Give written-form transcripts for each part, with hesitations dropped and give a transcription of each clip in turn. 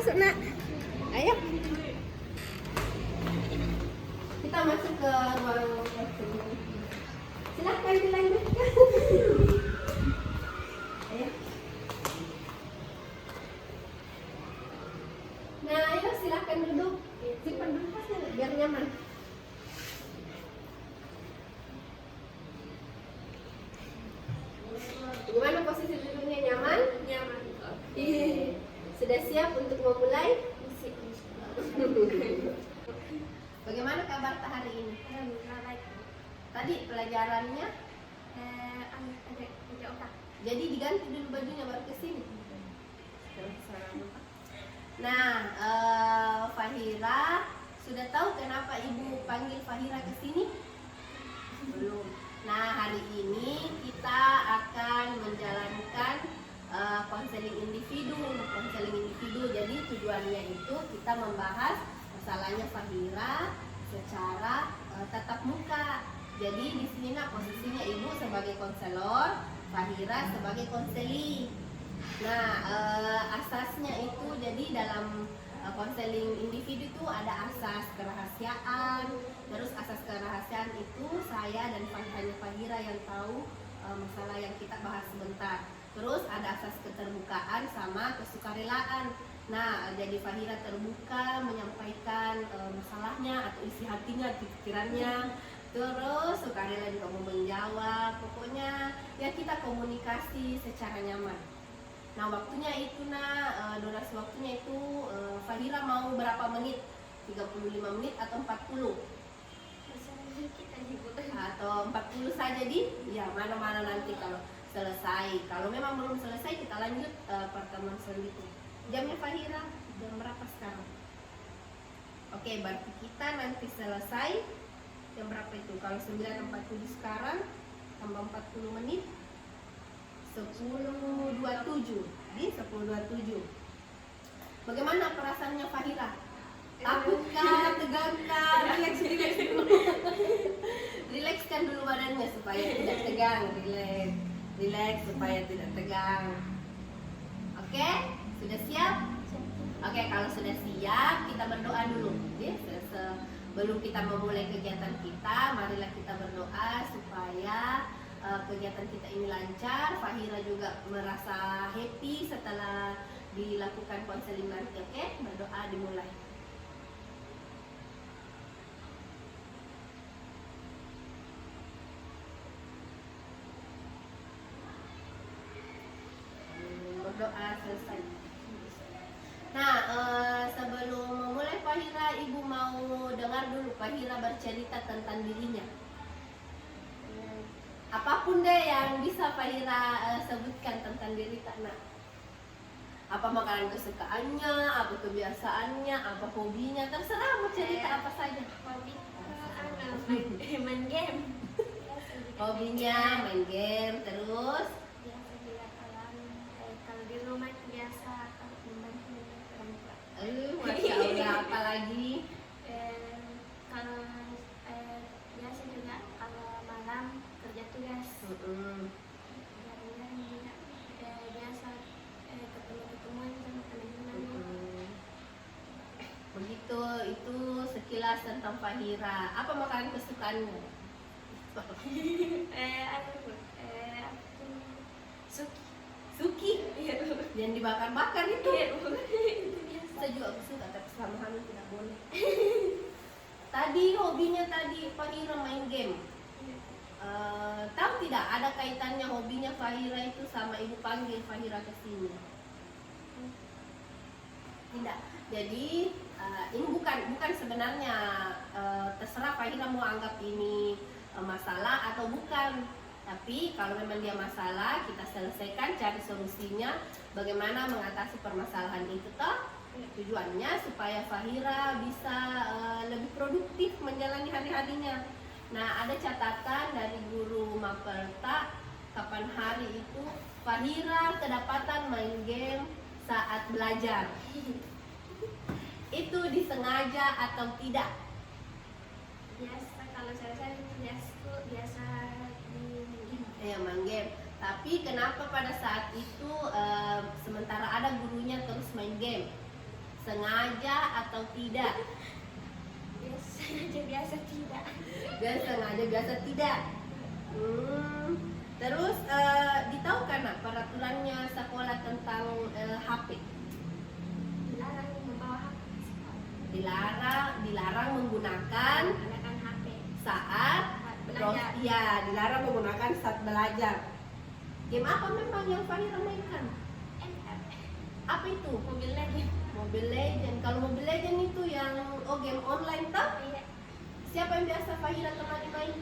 Masuk nak. Ayo. Kita masuk ke ruang pertemuan. Silahkan dilanjutkan. Ayo. Nah, ayo silahkan duduk. Simpan dulu tasnya biar nyaman. Gimana posisi duduknya, nyaman? Nyaman. Sudah siap untuk memulai? Bagaimana kabar hari ini? Tadi pelajarannya jadi diganti dulu bajunya baru ke sini. Nah, Fahira sudah tahu kenapa ibu panggil Fahira ke sini? Belum. Nah, hari ini kita akan menjalankan konseling individu. Jadi tujuannya itu kita membahas masalahnya Fahira secara tatap muka. Jadi di sini nah posisinya ibu sebagai konselor, Fahira sebagai konseli. Nah, asasnya itu jadi dalam konseling individu itu ada asas kerahasiaan. Terus asas kerahasiaan itu saya dan hanya Fahira yang tahu masalah yang kita bahas sebentar. Terus ada asas keterbukaan sama kesukarelaan. Nah, jadi Fahira terbuka menyampaikan masalahnya atau isi hatinya, pikirannya. Terus sukarela juga mau menjawab. Pokoknya ya kita komunikasi secara nyaman. Nah, waktunya itu durasi waktunya itu Fahira mau berapa menit? 35 menit atau 40? Atau 40 saja ya mana-mana nanti kalau selesai. Kalau memang belum selesai kita lanjut pertemuan selanjutnya. Jamnya Fahira jam berapa sekarang? Oke, berarti kita nanti selesai jam berapa itu? Kalau 9.40 sekarang tambah 40 menit 10.27. Di 10.27. Bagaimana perasaannya Fahira? Takutkah, tegangkah? Relax dulu. Rilekskan dulu badannya supaya tidak tegang. Relax supaya tidak tegang. Oke? Sudah siap? Oke, kalau sudah siap kita berdoa dulu. Ya, sebelum kita memulai kegiatan kita, marilah kita berdoa supaya kegiatan kita ini lancar. Fahira juga merasa happy setelah dilakukan konseling nanti. Oke? Berdoa dimulai. Berdoa selesai. Nah, sebelum memulai Fahira, ibu mau dengar dulu Fahira bercerita tentang dirinya. Apapun deh yang bisa Fahira sebutkan tentang diri nak. Apa makanan kesukaannya, apa kebiasaannya, apa hobinya, terserah mau cerita apa saja. Hobi main game. Hobinya main game, terus Biasa juga kalau di rumah itu biasa kalau membantu orang tua. Masya Allah, apa lagi? Kalau biasa juga kalau malam kerja tugas. Jarang-jarang juga biasa ketemu-ketemuan sama teman-teman. Begitu, itu sekilas tentang Fahira. Apa makanan kesukaanmu? Suki yang dibakar-bakar itu. Saya juga suka, tapi sama hamil tidak boleh. Tadi hobinya Fahira main game. Tahu tidak ada kaitannya hobinya Fahira itu sama ibu panggil Fahira ke sini? Tidak. Jadi ini bukan sebenarnya terserah Fahira mau anggap ini masalah atau bukan. Tapi kalau memang dia masalah, kita selesaikan, cari solusinya, bagaimana mengatasi permasalahan itu toh. Tujuannya supaya Fahira bisa lebih produktif menjalani hari-harinya. Nah, ada catatan dari guru Mapelta, kapan hari itu Fahira kedapatan main game saat belajar. Itu disengaja atau tidak? Biasa kalau saya biasa main game. Tapi kenapa pada saat itu sementara ada gurunya terus main game? Sengaja atau tidak? Biasa aja, biasa tidak. Biasa sengaja, biasa tidak. Terus ditahukan nak peraturannya sekolah tentang HP? Dilarang membawa HP ke sekolah. Dilarang menggunakan Menggunakan HP saat belajar. ya, dilarang menggunakan saat belajar. Game apa memang yang Fahira mainkan? ML. Apa itu? Mobil lagi. Mobile Legend. Kalau Mobile Legend itu yang game online tah? Iya. Siapa yang biasa Fahira temani main?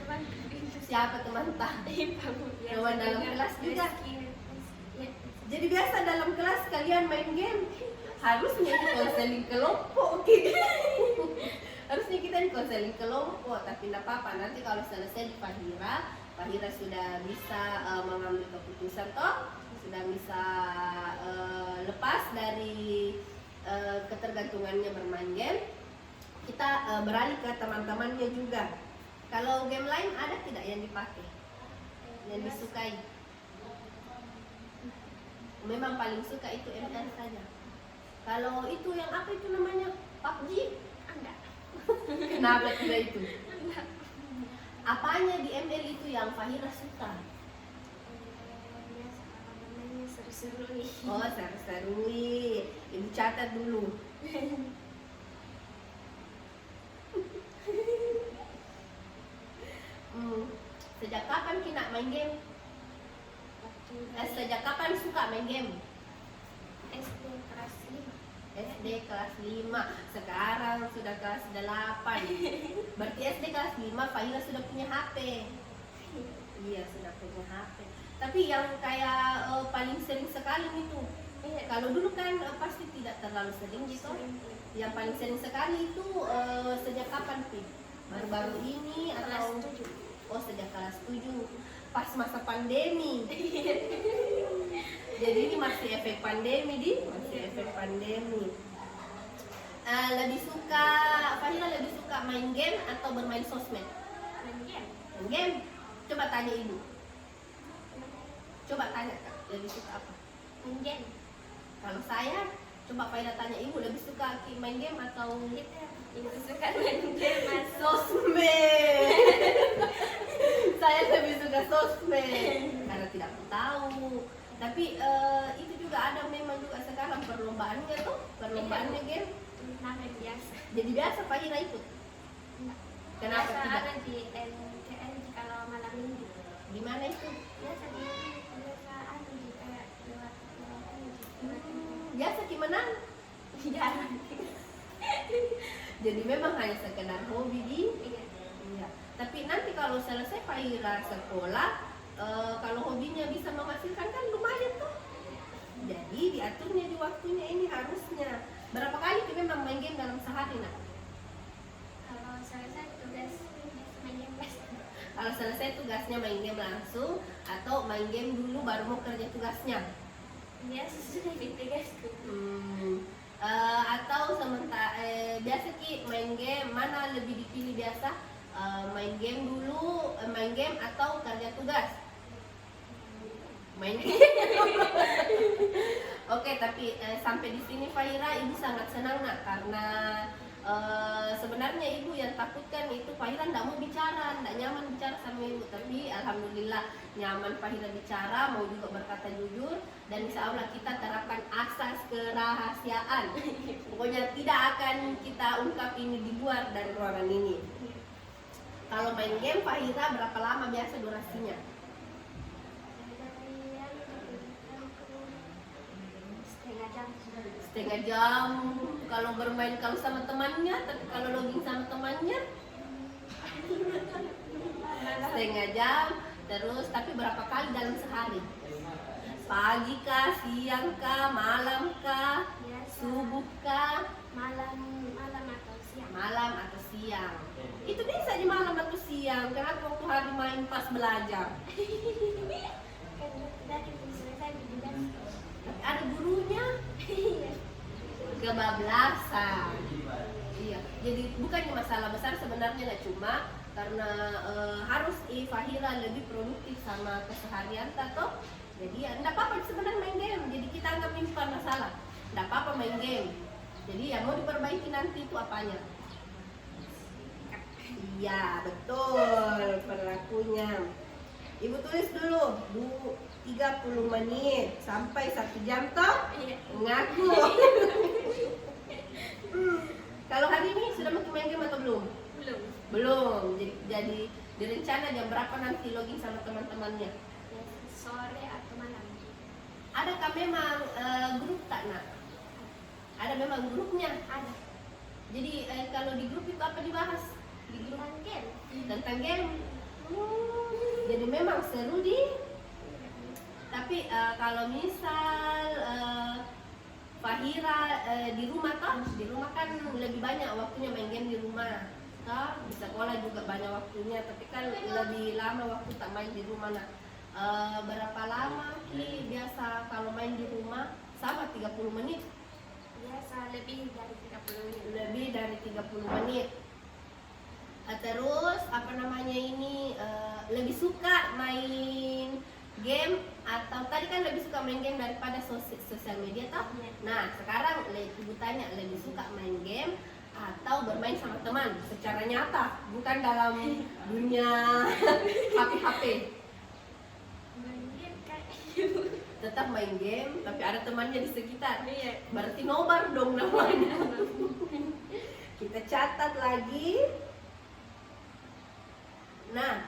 Teman pintu. Siapa teman tah? Teman dalam kelas juga? Iya. Jadi biasa dalam kelas kalian main game. Harusnya itu konseling kelompok gitu. Harusnya kita di konseling kelompok, tapi tidak apa-apa. Nanti kalau selesai di Fahira sudah bisa mengambil keputusan toh, sudah bisa lepas dari ketergantungannya bermain game. Kita beralih ke teman-temannya juga. Kalau game lain ada tidak yang dipakai, yang disukai? Memang paling suka itu ML saja. Kalau itu yang apa itu namanya? PUBG? Enggak. Kenapa tidak itu? Enggak. Apanya di ML itu yang Fahira suka? Biasa namanya seru-seru nih. Oh, seru-seru. Ibu catat dulu. Sejak kapan kina main game? Sejak kapan suka main game? SD kelas 5. SD kelas 5. Sekarang sudah kelas 8. Berarti SD kelas 5 Fahira sudah punya HP. Iya, sudah punya HP. Tapi yang kayak paling sering sekali itu. Kalau dulu kan pasti tidak terlalu sering gitu. Yang paling sering sekali itu sejak kapan, Pi? Baru-baru ini atau Kelas 7. Oh, sejak kelas 7, pas masa pandemi. Jadi ini masih efek pandemi, masih efek pandemi. Lebih suka, Fahira lebih suka main game atau bermain sosmed? Main game. Main game? Coba tanya ibu. Coba tanya Kak, lebih suka apa? Main game. Kalau saya, coba Fahira tanya ibu, lebih suka main game atau Itu suka main game, Mas. sosmed? Saya lebih suka sosmed karena tidak tahu. Tapi itu juga ada memang juga sekarang perlombaannya tuh, perlombaannya game. Namanya biasa. Jadi biasa Fahira ikut. Kenapa Biasa tidak? ada di NTN kalau malam minggu. Di mana itu? Biasa ada di kayak lewat. Biasa gimana? Jarang. Jadi memang hanya sekedar hobi di. Iya. Iya. Tapi nanti kalau selesai Fahira sekolah, kalau hobinya bisa menghasilkan kan lumayan tuh. Jadi diaturnya di waktunya ini harusnya. Berapa kali kita memang main game dalam sehari nak? Kalau selesai tugas main game biasa. Kalau selesai tugasnya main game langsung atau main game dulu baru mau kerja tugasnya? Biasa sudah di tugasku. Atau sementara biasa Ki main game mana lebih dipilih biasa? Main game dulu, main game atau kerja tugas? Main game. Oke, tapi sampai di sini Fahira ibu sangat senang nak karena sebenarnya ibu yang takutkan itu Fahira tidak mau bicara, tidak nyaman bicara sama ibu. Tapi alhamdulillah nyaman Fahira bicara, mau juga berkata jujur, dan insya Allah kita terapkan asas kerahasiaan. Pokoknya tidak akan kita ungkap ini di luar dari ruangan ini. Kalau main game Fahira berapa lama biasa durasinya? Setengah jam kalau bermain kalau sama temannya, tapi kalau login sama temannya setengah jam. Terus tapi berapa kali dalam sehari? Pagi kah, siang kah, malam kah, subuh kah? Malam atau siang. Malam atau siang. Itu bisa di malam atau siang. Kenapa waktu hari main pas belajar? Kan dari selesai di tugas. Tapi ada gurunya. Kebablasan. Iya. Jadi bukannya masalah besar sebenarnya, lah cuma karena harus Fahira lebih produktif sama keseharian tato. Jadi ya enggak apa-apa sebenarnya main game. Jadi kita anggap ini bukan masalah. Enggak apa-apa main game. Jadi yang mau diperbaiki nanti itu apanya? Iya, betul, perilakunya. Ibu tulis dulu, 30 menit sampai 1 jam toh? Iya. Ngaku. Kalau hari ini sudah main game atau belum? Belum. Belum. Jadi direncana jam berapa nanti login sama teman-temannya? Biasa sore atau malam. Adakah memang grup tak nak? Ada memang grupnya? Ada. Jadi kalau di grup itu apa dibahas? Di grup Tentang game. tentang game. Jadi memang seru di. Tapi kalau misal Fahira di rumah toh, di rumah kan lebih banyak waktunya main game di rumah. Toh, di sekolah juga banyak waktunya, tapi kan lebih lama waktu tak main di rumah. Nah, berapa lama Ki biasa kalau main di rumah? Sama 30 menit. Biasa lebih dari 30 menit. Lebih dari 30 menit. Terus apa namanya ini lebih suka main game atau tadi kan lebih suka main game daripada sosial media toh? Iya. Nah sekarang ibu tanya lebih suka main game atau bermain sama teman secara nyata, bukan dalam dunia HP-HP. Main game kayak Tetap main game tapi ada temannya di sekitar. Iya. Berarti nobar dong namanya. Kita catat lagi. Nah,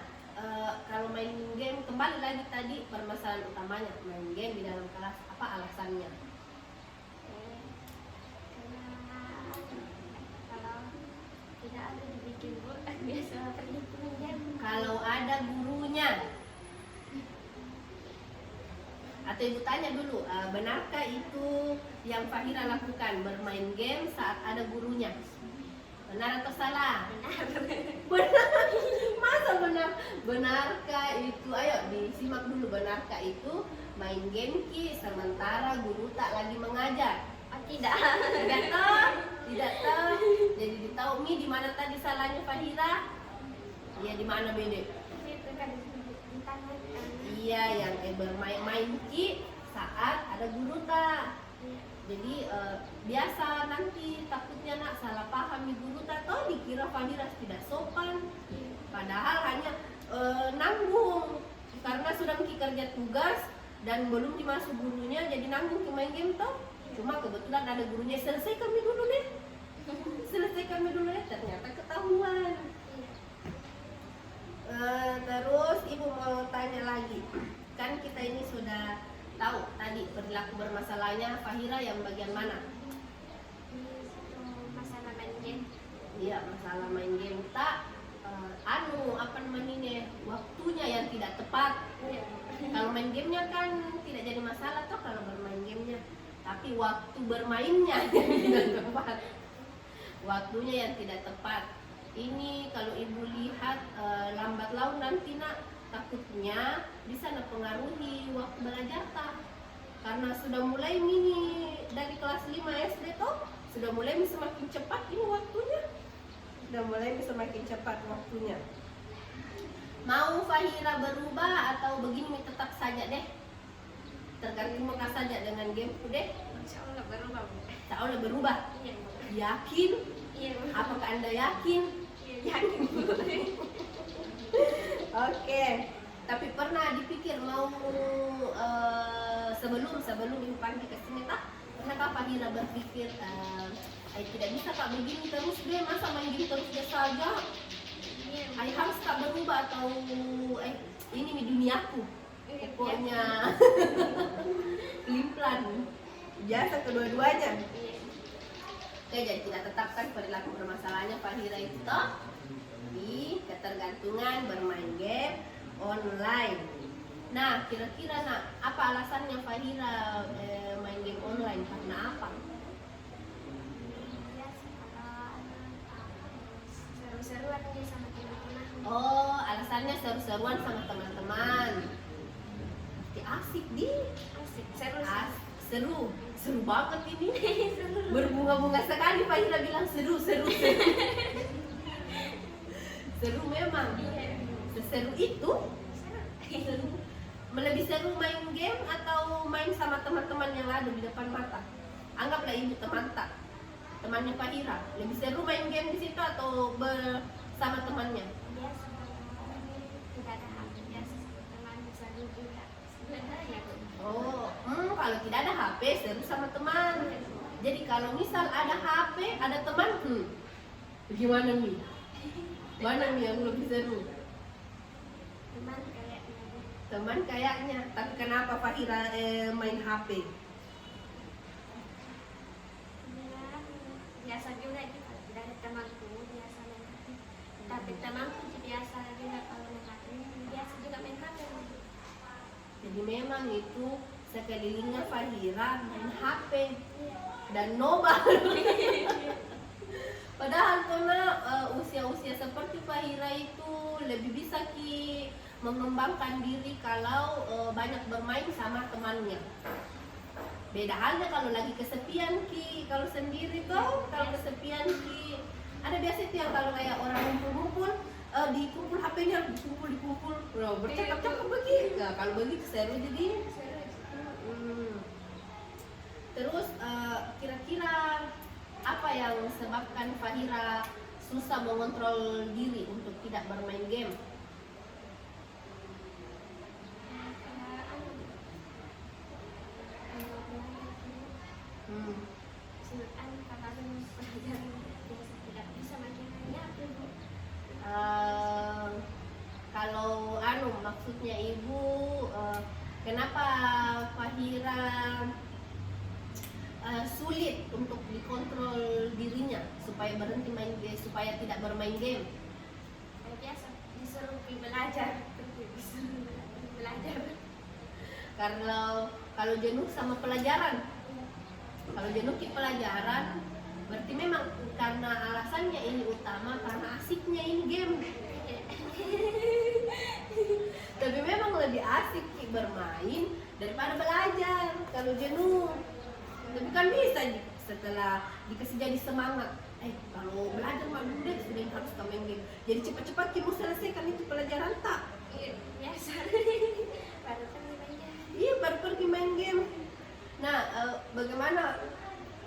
kalau main game kembali lagi tadi permasalahan utamanya main game di dalam kelas apa alasannya? Karena kalau tidak ada dibikin bu, biasa pergi main game. Kalau ada gurunya, atau ibu tanya dulu, benarkah itu yang Fahira lakukan bermain game saat ada gurunya? Benar atau salah? Benar. Masa benar? Benarkah itu? Ayo disimak dulu, benarkah itu main game Ki sementara guru tak lagi mengajar? Oh tidak. Tidak tahu, tidak tahu. Jadi ditahu Mi di mana tadi salahnya Fahira? Iya di mana Bede? Itu kan ditanyakan. Iya yang bermain-main Ki saat ada guru tak. Jadi biasa nanti takutnya nak salah paham di guru tak tahu dikira Fahira tidak sopan. Padahal hanya nanggung karena sudah Ki kerja tugas dan belum dimasuk gurunya jadi nanggung ke main game toh. Cuma kebetulan ada gurunya, selesaikan mi dulu deh. Selesaikan mi dulu deh, ternyata ketahuan. Terus ibu mau tanya lagi, kan kita ini sudah tahu tadi perilaku bermasalahnya Fahira yang bagian mana? Masalah main game. Iya masalah main game tak apa namanya ini waktunya yang tidak tepat. Kalau main gamenya kan tidak jadi masalah toh kalau bermain gamenya, tapi waktu bermainnya yang tidak tepat. Waktunya yang tidak tepat. Ini kalau ibu lihat lambat laun nanti nak takutnya bisa mempengaruhi waktu belajar tak, karena sudah mulai mini dari kelas 5 SD toh sudah mulai semakin cepat ini waktunya, sudah mulai semakin cepat waktunya. Mau Fahira berubah atau begini tetap saja deh, tergantung muka saja dengan gameku deh. Insya Allah berubah. Insya Allah berubah. Iya. Yakin? Iya. Apakah anda yakin? Iya, yakin. Oke, tapi pernah dipikir mau sebelum ibu panggil ke sini tak? Pernah Fahira berpikir tidak bisa kak begini terus deh, masa main game terus dia saja? Ay harus tak berubah atau ini di duniaku. Pokoknya limplan biasa kedua-duanya. Oke, jadi kita tetapkan perilaku bermasalahnya Fahira itu toh di ketergantungan bermain game online. Nah, kira-kira nak apa alasannya Fahira main game online, karena apa? Seru-seruan aja sama teman-teman. Oh, alasannya seru-seruan sama teman-teman. Asik di. Asik, seru. Seru banget ini. Berbunga-bunga sekali Fahira bilang seru. Seru memang. Seseru itu. Seru. Lebih seru main game atau main sama teman-teman yang ada di depan mata? Anggaplah ibu teman tak. temannya Fahira? Lebih seru main game di situ atau bersama temannya? Biasa tidak ada HP, biasa sama teman bisa juga sebenarnya. Oh, kalau tidak ada HP seru sama teman. Jadi kalau misal ada HP, ada teman, gimana nih? Mana nih yang lebih seru? Teman kayaknya. Teman kayaknya. Tapi kenapa Fahira main HP? Ya, biasa juga gitu. Kalau tidak ada temanku biasa main HP. Tapi temanku biasa juga kalau main HP. Biasa juga main HP. Jadi memang itu sekelilingnya Fahira main HP dan nobar. Padahal karena usia-usia seperti Fahira itu lebih bisa mengembangkan diri kalau banyak bermain sama temannya. Beda halnya kalau lagi kesepian kalau sendiri tuh kalau kesepian ada biasa itu yang kalau kayak orang ngumpul-ngumpul dikumpul HP-nya dikumpul bercakap-cakap begitu. Nah, kalau begitu seru jadi. Terus kira-kira apa yang sebabkan Fahira susah mengontrol diri untuk tidak bermain game? Kalau maksudnya ibu, kenapa Fahira sulit untuk dikontrol dirinya supaya berhenti main game, supaya tidak bermain game? Biasa disuruh belajar. Kalau jenuh sama pelajaran, kalau jenuh ke pelajaran, berarti memang karena alasannya ini utama karena asiknya ini game. Tapi memang lebih asik bermain daripada belajar kalau jenuh. Tapi kan bisa setelah dikasih jadi semangat. Kalau belajar mah dulu sudah harus main game. Jadi cepat-cepat kita selesaikan itu pelajaran tak? Biasa. Baru pergi main game. Iya, baru pergi main game. Nah, bagaimana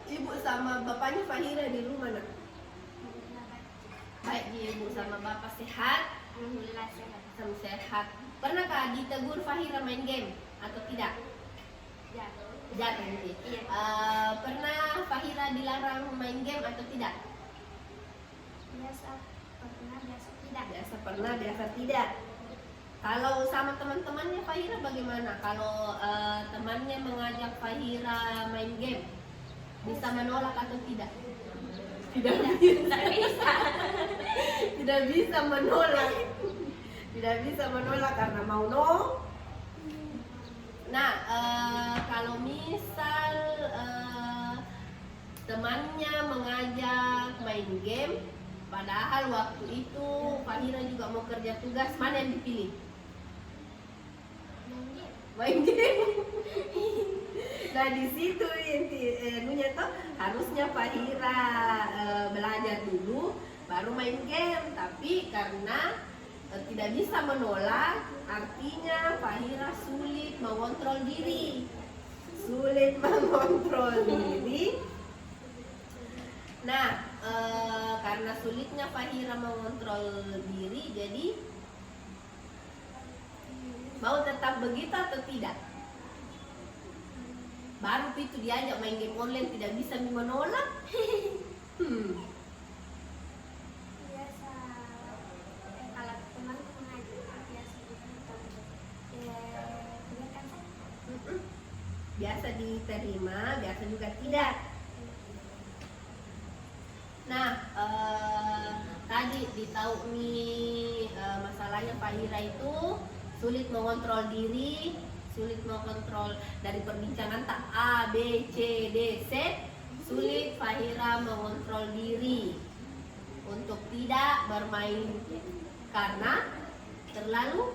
ibu sama bapaknya Fahira di rumah nak? Baik, ibu sama bapak sehat? Alhamdulillah sehat. Sama sehat. Pernahkah ditegur Fahira main game atau tidak? Ya. Jarang nanti. Iya. Pernah Fahira dilarang main game atau tidak? Biasa pernah, biasa tidak. Biasa pernah, biasa tidak. Kalau sama teman-temannya Fahira bagaimana? Kalau temannya mengajak Fahira main game, bisa menolak atau tidak? Tidak bisa. Tidak bisa menolak. Tidak bisa menolak karena mau Nah, kalau misal temannya mengajak main game, padahal waktu itu Fahira juga mau kerja tugas, mana yang dipilih? Main game. Nah, di situ intinya tuh harusnya Fahira belajar dulu baru main game, tapi karena tidak bisa menolak, artinya Fahira sulit mengontrol diri. Nah, karena sulitnya Fahira mengontrol diri, jadi mau tetap begitu atau tidak? Baru itu diajak main game online tidak bisa menolak. Biasa kalau temanku mengajak biasa kan Biasa diterima, biasa juga tidak. Nah, tadi ditahu nih masalahnya Fahira itu sulit mengontrol diri, sulit mengontrol dari perbincangan tak A, B, C, D, C. Sulit Fahira mengontrol diri untuk tidak bermain karena terlalu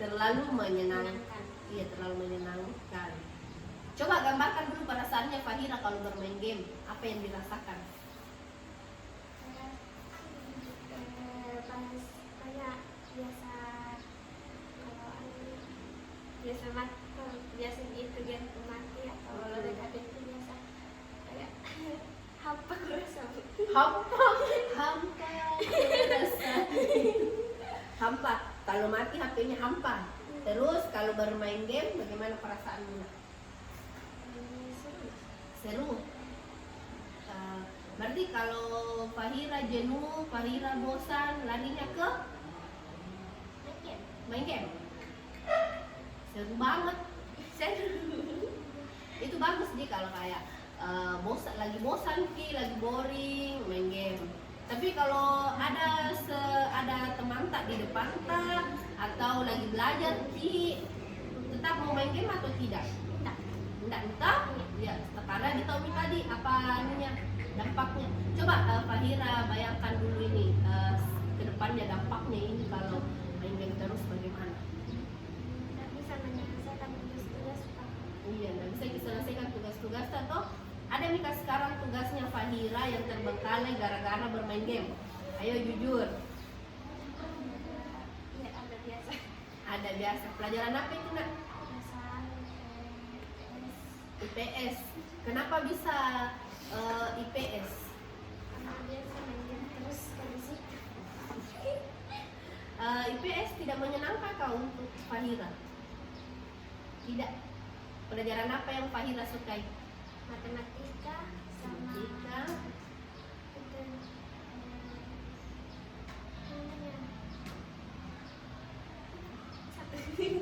terlalu menyenangkan. Iya, terlalu menyenangkan. Coba gambarkan dulu perasaannya Fahira kalau bermain game. Apa yang dirasakan? kayak biasa kalau biasa gitu game mati atau Hampa, hampa, hampa. Kalau mati HP-nya hampa. Terus kalau bermain game, bagaimana perasaanmu? Seru. Berarti kalau Fahira jenuh, Fahira bosan, larinya ke main game. Seru banget. Itu bagus sih kalau kayak lagi bosan lagi boring main game. Tapi kalau ada teman tak di depan tak atau lagi belajar tetap mau main game atau tidak? Enggak. Ya, karena ditahu tadi apa dampaknya. Coba Fahira bayangkan dulu ini ke depannya dampaknya ini kalau main game terus bagaimana? Tidak bisa menyelesaikan tugas-tugas. Iya, nggak bisa diselesaikan tugas-tugas atau ada nih sekarang tugasnya Fahira yang terbengkalai gara-gara bermain game. Ayo jujur. Iya, ada biasa. Ada biasa. Pelajaran apa itu nak? IPS. Kenapa bisa IPS? Karena biasa main game terus berisik. IPS tidak menyenangkan kau untuk Fahira? Tidak. Pelajaran apa yang Fahira sukai? Matematika sama Matematika. itu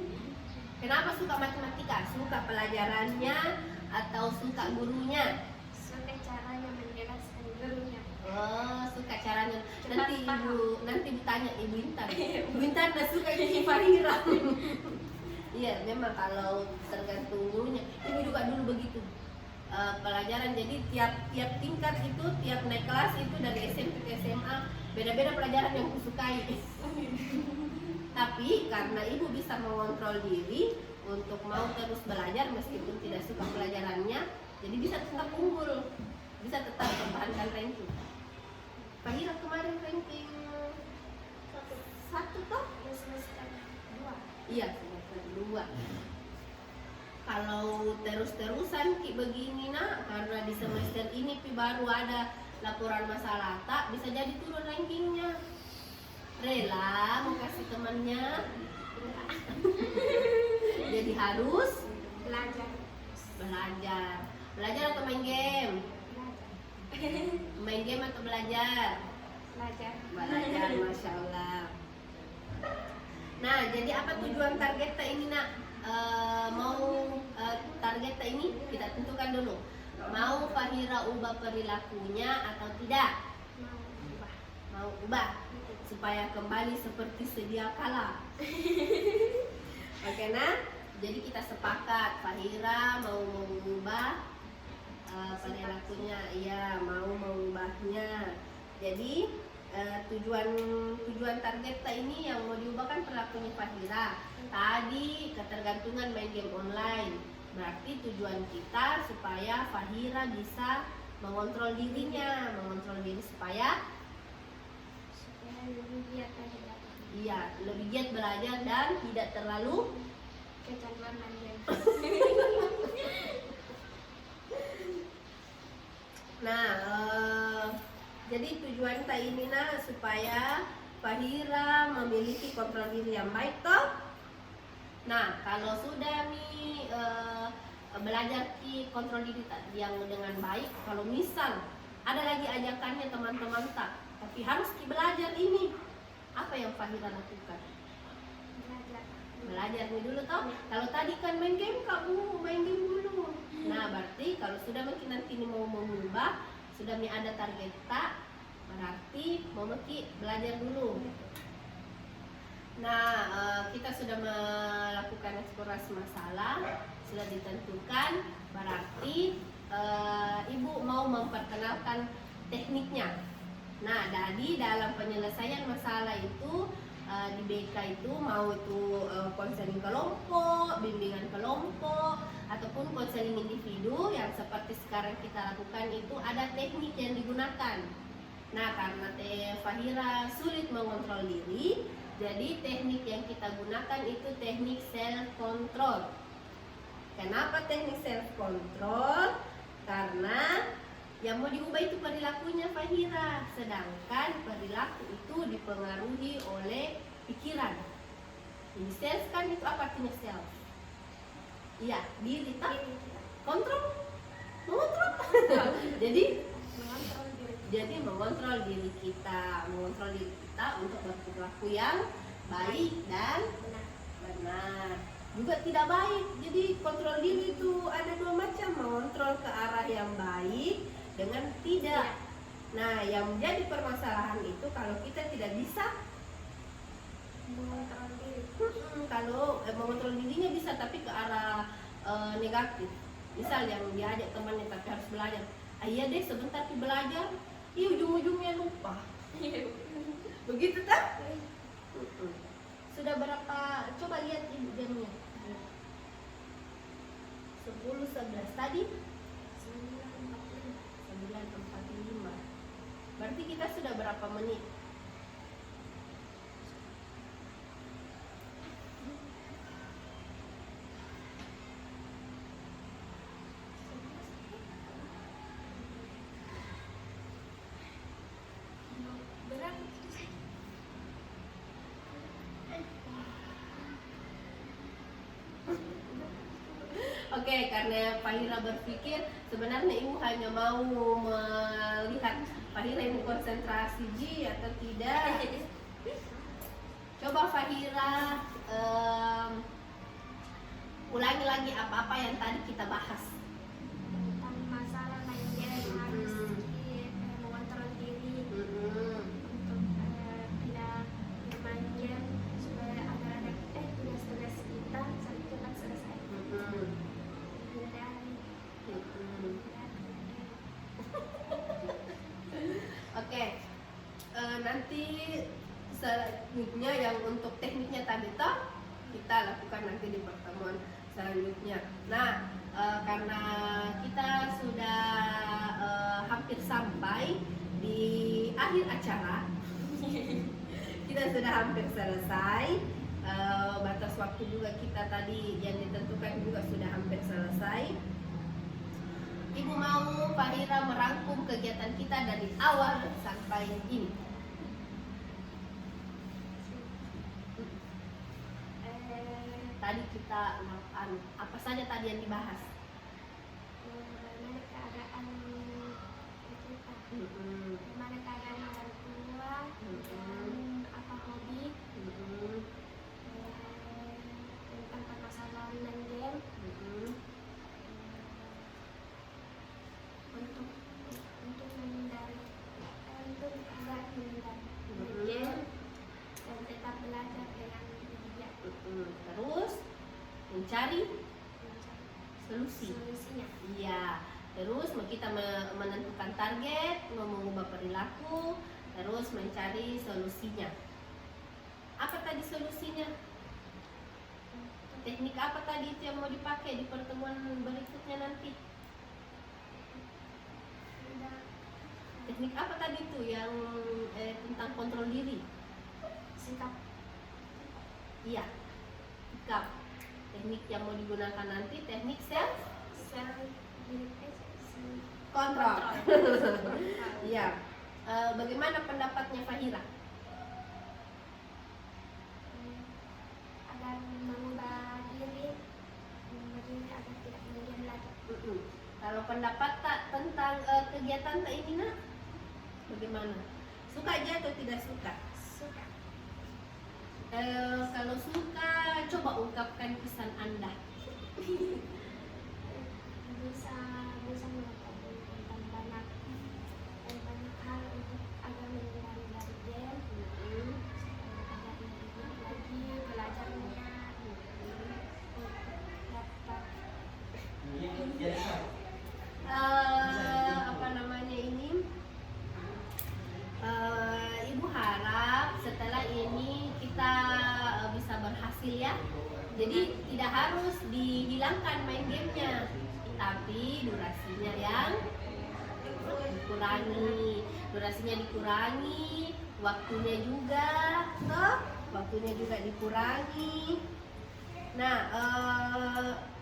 Kenapa suka matematika? Suka pelajarannya atau suka gurunya? suka caranya menjelaskan gurunya. Oh, suka caranya. Cepat Nanti ditanya Ibu Intan. Ibu Intan nggak suka ini Fahira. Iya, memang kalau tergantung gurunya. Ibu juga dulu begitu. Pelajaran jadi tiap tingkat itu, tiap naik kelas itu dari SMP ke SMA beda-beda pelajaran yang kusukai. Tapi karena ibu bisa mengontrol diri untuk mau terus belajar meskipun tidak suka pelajarannya, jadi bisa tetap unggul, bisa tetap mempertahankan ranking. Fahira kemarin ranking 1 toh? Semester 2. Iya, semester 2. Kalau terus-terusan begini nak, karena di semester ini baru ada laporan masalah tak, bisa jadi turun rankingnya. Rela mau kasih temannya, jadi harus belajar atau main game? Main game atau belajar? Belajar, masya Allah. Nah, jadi apa tujuan targetnya ini nak? Targetnya ini kita tentukan dulu. Mau Fahira ubah perilakunya atau tidak? Mau ubah supaya kembali seperti sedia kala. Oke nah, jadi kita sepakat Fahira mau mengubah perilakunya, iya mau mengubahnya. Jadi tujuan targetnya ini yang mau diubahkan perilakunya Fahira. Tadi ketergantungan main game online. Berarti tujuan kita supaya Fahira bisa mengontrol dirinya, mengontrol diri supaya lebih giat belajar. iya, lebih giat belajar dan tidak terlalu Kecanduan main game. Nah, jadi tujuan kita ini nah supaya Fahira memiliki kontrol diri yang baik toh. Nah, kalau sudah nih belajar kontrol diri yang dengan baik, kalau misal ada lagi ajakannya teman-teman tak, tapi harus belajar ini, apa yang Fahira lakukan? Belajar nih dulu toh. Kalau tadi kan main game, kamu main game dulu. Nah, berarti kalau sudah mungkin nanti ini mau mengubah, sudah nih ada target tak, berarti mau belajar dulu. Nah, kita sudah melakukan eksplorasi masalah, sudah ditentukan, berarti ibu mau memperkenalkan tekniknya. Nah, jadi dalam penyelesaian masalah itu di BK itu mau itu konseling kelompok, bimbingan kelompok, ataupun konseling individu yang seperti sekarang kita lakukan itu ada teknik yang digunakan. Nah, karena Fahira sulit mengontrol diri, jadi teknik yang kita gunakan itu teknik self control. Kenapa teknik self control? Karena Yang mau diubah itu perilakunya Fahira, sedangkan perilaku itu dipengaruhi oleh pikiran. Jadi self kan itu apa artinya self? Iya, diri tak? Kontrol, mengontrol. Jadi mengontrol diri. mengontrol diri kita untuk berperilaku yang baik dan benar. Juga tidak baik. Jadi kontrol diri itu ada dua macam, mengontrol ke arah yang baik dengan tidak. Nah, yang menjadi permasalahan itu kalau kita tidak bisa Mengontrol diri. kalau mengontrol dirinya bisa tapi ke arah negatif. Misal yang diajak temannya tapi harus belajar. Iya deh sebentar pi belajar, ujung-ujungnya lupa. Begitu tak? Sudah berapa? Coba lihat ibu jamnya. 10.11 tadi 9.45. Berarti kita sudah berapa menit? Oke, karena Fahira berpikir sebenarnya ibu hanya mau melihat Fahira ibu konsentrasi ji atau tidak. Coba Fahira ulangi lagi apa-apa yang tadi kita bahas. Tentang masalah lainnya yang harus mengontrol diri untuk tidak bermain game supaya agar-agar tugas-tugas kita sampai cepat selesai. Oke, nanti selanjutnya yang untuk tekniknya tadi toh kita lakukan nanti di pertemuan selanjutnya. Nah, karena kita sudah hampir sampai di akhir acara, kita sudah hampir selesai. Batas waktu juga kita tadi yang ditentukan juga sudah hampir selesai. Ibu mau Fahira merangkum kegiatan kita dari awal sampai ini. Tadi kita apa saja tadi yang dibahas? Bagaimana keadaan kita, bagaimana keadaan orang tua, dan apa hobi, tentang permasalahan main game, untuk menghindari untuk agar menghindari main game dan tetap belajar dengan bijak. Terus mencari solusinya. Iya. Terus kita menentukan target, mengubah perilaku, terus mencari solusinya. Apa tadi solusinya? Teknik apa tadi itu yang mau dipakai di pertemuan berikutnya nanti? Teknik apa tadi itu yang tentang kontrol diri? Sikap. Iya, sikap. Teknik yang mau digunakan nanti teknik self kontrol. Iya. Bagaimana pendapatnya Fahira? Agar mengubah diri agar tidak menjadi lagi. Kalau pendapat tak tentang kegiatan tak ini nak, bagaimana? Suka aja atau tidak suka? Suka. Kalau suka, coba ungkapkan pesan Anda. bisa mengetahui tentang banyak hal untuk agar menghindari dari game, agar lebih lagi belajarnya dapat Apa namanya ini? Ibu harap setelah ini kita bisa berhasil ya. Jadi tidak harus dihilangkan main gamenya, tapi durasinya yang dikurangi. Durasinya dikurangi, waktunya juga, waktunya juga dikurangi. Nah,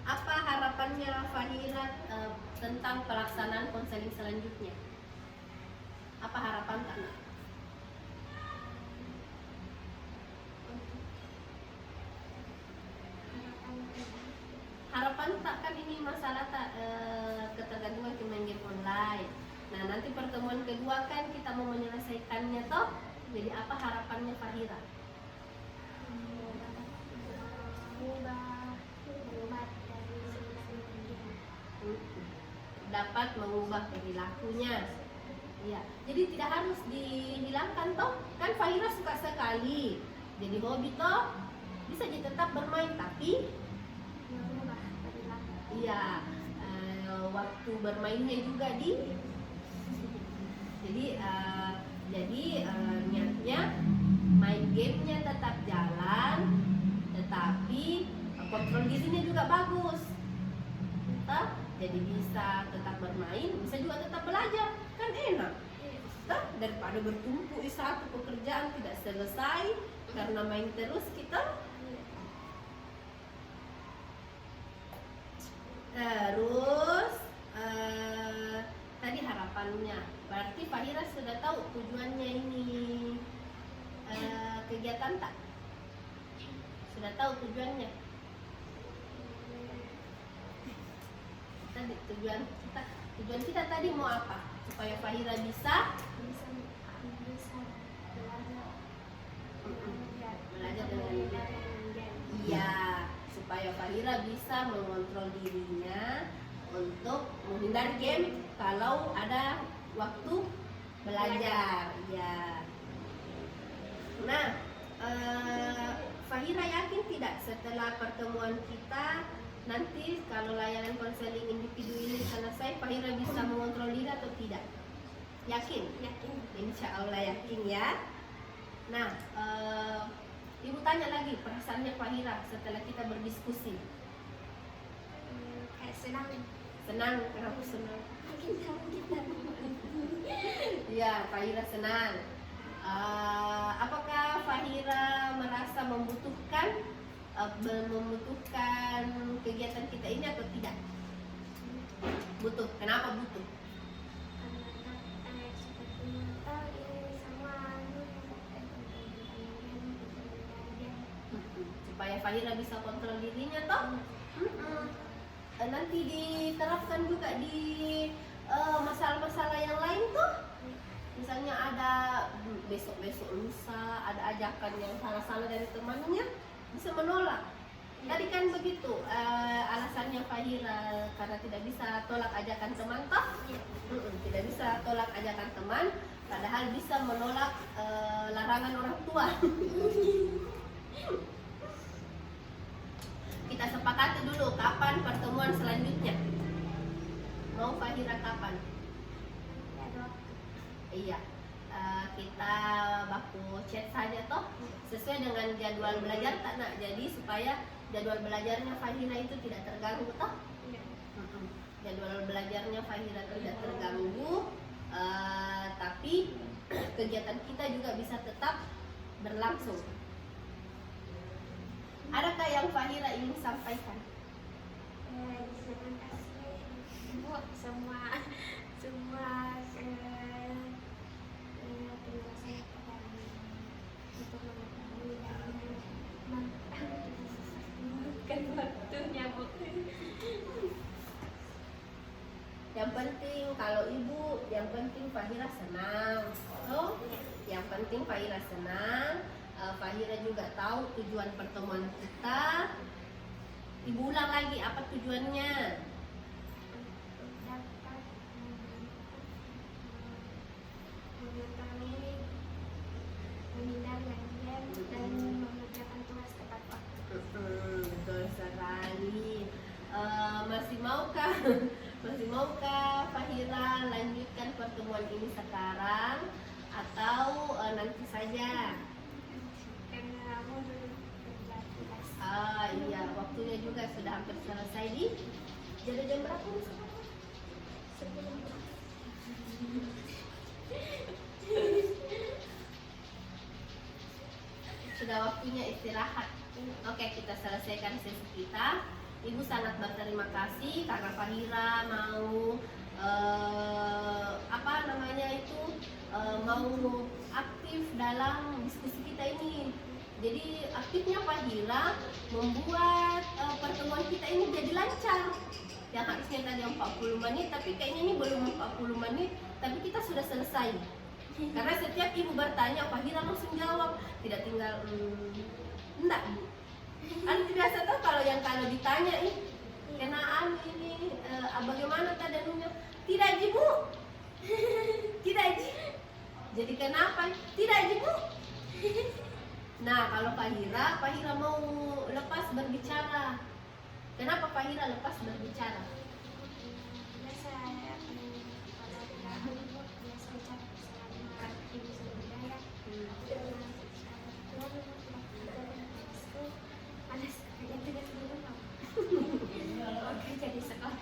Apa harapannya Fahira tentang pelaksanaan konseling selanjutnya? Apa harapan Kak? Harapan tak kan ini masalah tak ketergantungan ke main game online. Nah nanti pertemuan kedua kan kita mau menyelesaikannya toh. Jadi apa harapannya Fahira? Dapat mengubah perilakunya. Ya, jadi tidak harus dihilangkan toh. Kan Fahira suka sekali. Jadi hobi toh bisa jadi tetap bermain tapi iya waktu bermainnya juga jadi niatnya main gamenya tetap jalan tetapi kontrol dirinya juga bagus. Jadi bisa tetap bermain, bisa juga tetap belajar, kan enak. Daripada bertumpuk satu pekerjaan tidak selesai karena main terus kita. Terus tadi harapannya, berarti Fahira sudah tahu tujuannya ini kegiatan tak? Sudah tahu tujuannya? Tadi tujuan kita tadi mau apa? Supaya Fahira bisa belajar dengan iya, supaya Fahira bisa mengontrol dirinya untuk menghindari game kalau ada waktu belajar. Ya. Nah, Fahira yakin tidak setelah pertemuan kita nanti kalau layanan konseling individu ini selesai, Fahira bisa mengontrol diri atau tidak? Yakin? Yakin. Insya Allah yakin ya. Nah, Ibu tanya lagi perasaannya Fahira setelah kita berdiskusi. Kayak senang. Senang, kenapa senang? Kita. Ya, Fahira senang. Apakah Fahira merasa membutuhkan kegiatan kita ini atau tidak? Butuh. Kenapa butuh? Supaya Fahira bisa kontrol dirinya toh. Nanti diterapkan juga di masalah-masalah yang lain tuh. Misalnya ada besok-besok lusa ada ajakan yang salah-salah dari temannya, bisa menolak. Tadi kan begitu alasannya Fahira karena tidak bisa tolak ajakan teman toh. Tidak bisa tolak ajakan teman, padahal bisa menolak larangan orang tua. Kita sepakati dulu kapan pertemuan selanjutnya. Mau Fahira kapan? Iya, kita baku chat saja toh sesuai dengan jadwal belajar tak nak. Jadi supaya jadwal belajarnya Fahira itu tidak terganggu toh. Jadwal belajarnya Fahira tidak terganggu, tapi kegiatan kita juga bisa tetap berlangsung. Adakah yang Fahira ingin sampaikan? Terima kasih Bu, semua penjelasan kepada untuk mengetahui dan waktunya Bu. Yang penting kalau ibu, yang penting Fahira senang. Oh, yang penting Fahira senang. Fahira juga tahu tujuan pertemuan kita. Ibu ulang lagi apa tujuannya? Dapat mengetahui, menghindari game dan mengerjakan tugas tepat waktu. Betul sekali. Masih maukah Fahira lanjutkan pertemuan ini sekarang atau nanti saja? Karena kamu dulu kerja tugas. Iya, waktunya juga sudah hampir selesai di jam berapa nih sekarang? Sudah waktunya istirahat. Oke, kita selesaikan sesi kita. Ibu sangat berterima kasih karena Fahira mau mau aktif dalam diskusi kita ini. Jadi aktifnya Fahira membuat pertemuan kita ini jadi lancar. Yang harusnya tadi 40 menit, tapi kayaknya ini belum 40 menit, tapi kita sudah selesai. Karena setiap ibu bertanya, Fahira langsung jawab, tidak tinggal enggak Bu. Kan biasa tuh kalau ditanya kenaan ini bagaimana tadi anunya? Tidak Ji Bu. Tidak Ji. Jadi kenapa? Tidak Ji Bu. Nah, kalau Fahira mau lepas berbicara. Kenapa Fahira lepas berbicara? Biasa kalau biasa ucap selamat ibu budaya. Panas yang tidak dulu. Oke, jadi sekolah.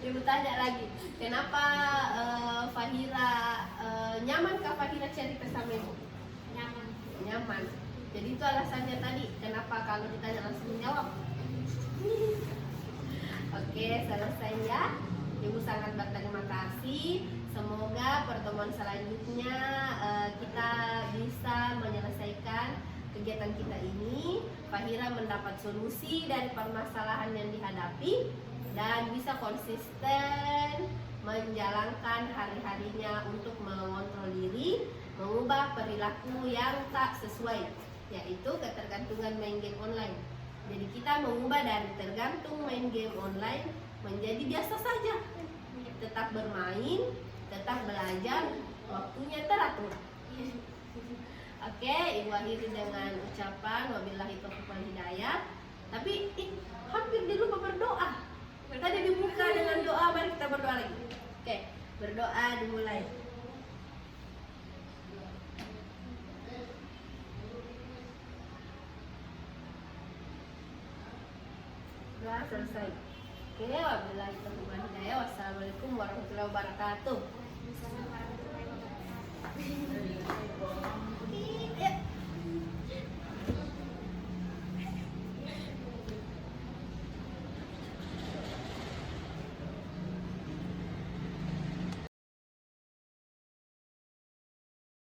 Ibu tanya lagi, kenapa Fahira nyamankah Fahira cerita sama ibu? Nyaman. Jadi itu alasannya tadi. Kenapa kalau ditanya langsung jawab? Oke, selesai ya. Ibu sangat berterima kasih. Semoga pertemuan selanjutnya kita bisa menyelesaikan kegiatan kita ini. Fahira mendapat solusi dari permasalahan yang dihadapi dan bisa konsisten menjalankan hari-harinya untuk mengontrol diri, mengubah perilaku yang tak sesuai, yaitu ketergantungan main game online. Jadi kita mengubah dari tergantung main game online menjadi biasa saja, tetap bermain, tetap belajar, waktunya teratur. Oke, Ibu akhiri dengan ucapan wabillahi taufiq wal hidayah. Tapi hampir dilupa berdoa. Tadi dibuka dengan doa, mari kita berdoa lagi. Oke, berdoa dimulai. Doa selesai. Oke, wabillahi taufiq wal hidayah. Wassalamualaikum warahmatullahi wabarakatuh. Waalaikumsalam warahmatullahi wabarakatuh. Ya.